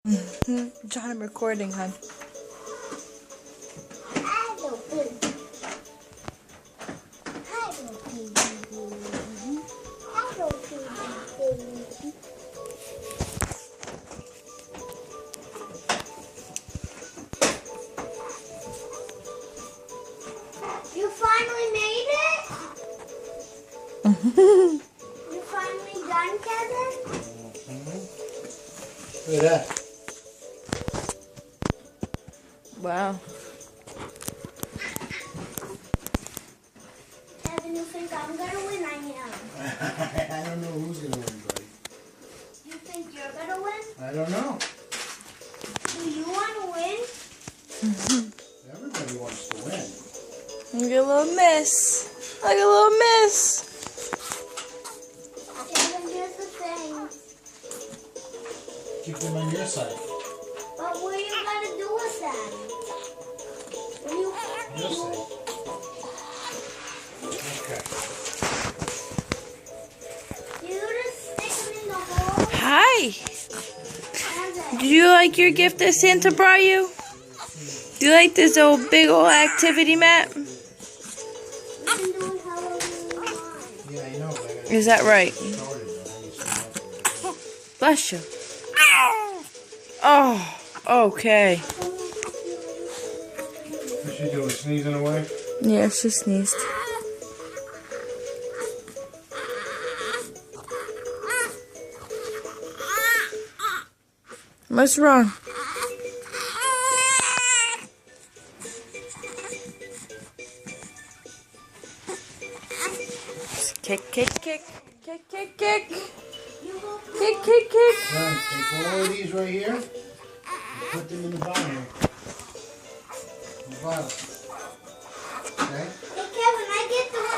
John, I'm recording, hon. You finally made it? You finally done, Kevin? Look at that. Wow. Kevin, you think I'm gonna win? I am. I don't know who's gonna win, buddy. You think you're gonna win? I don't know. Do you wanna win? Everybody wants to win. Look at a little miss. Look at a little miss. Kevin, here's the thing. Keep them on your side. But what are you gonna do with them? Your side. Okay. You just stick them in the hole? Hi. How's it? Do you like your gift that Santa brought you? Do you like this big old activity mat? We can do it however we want. Yeah, I know. But I gotta Is that right? get started, though. I need some help. Bless you. Oh, okay. What's she doing? Sneezing away? Yeah, she sneezed. What's wrong? Kick, kick, kick. Kick, kick, kick. Kick, kick, kick. Son, take all of these right here and put them in the bottom. The bottom.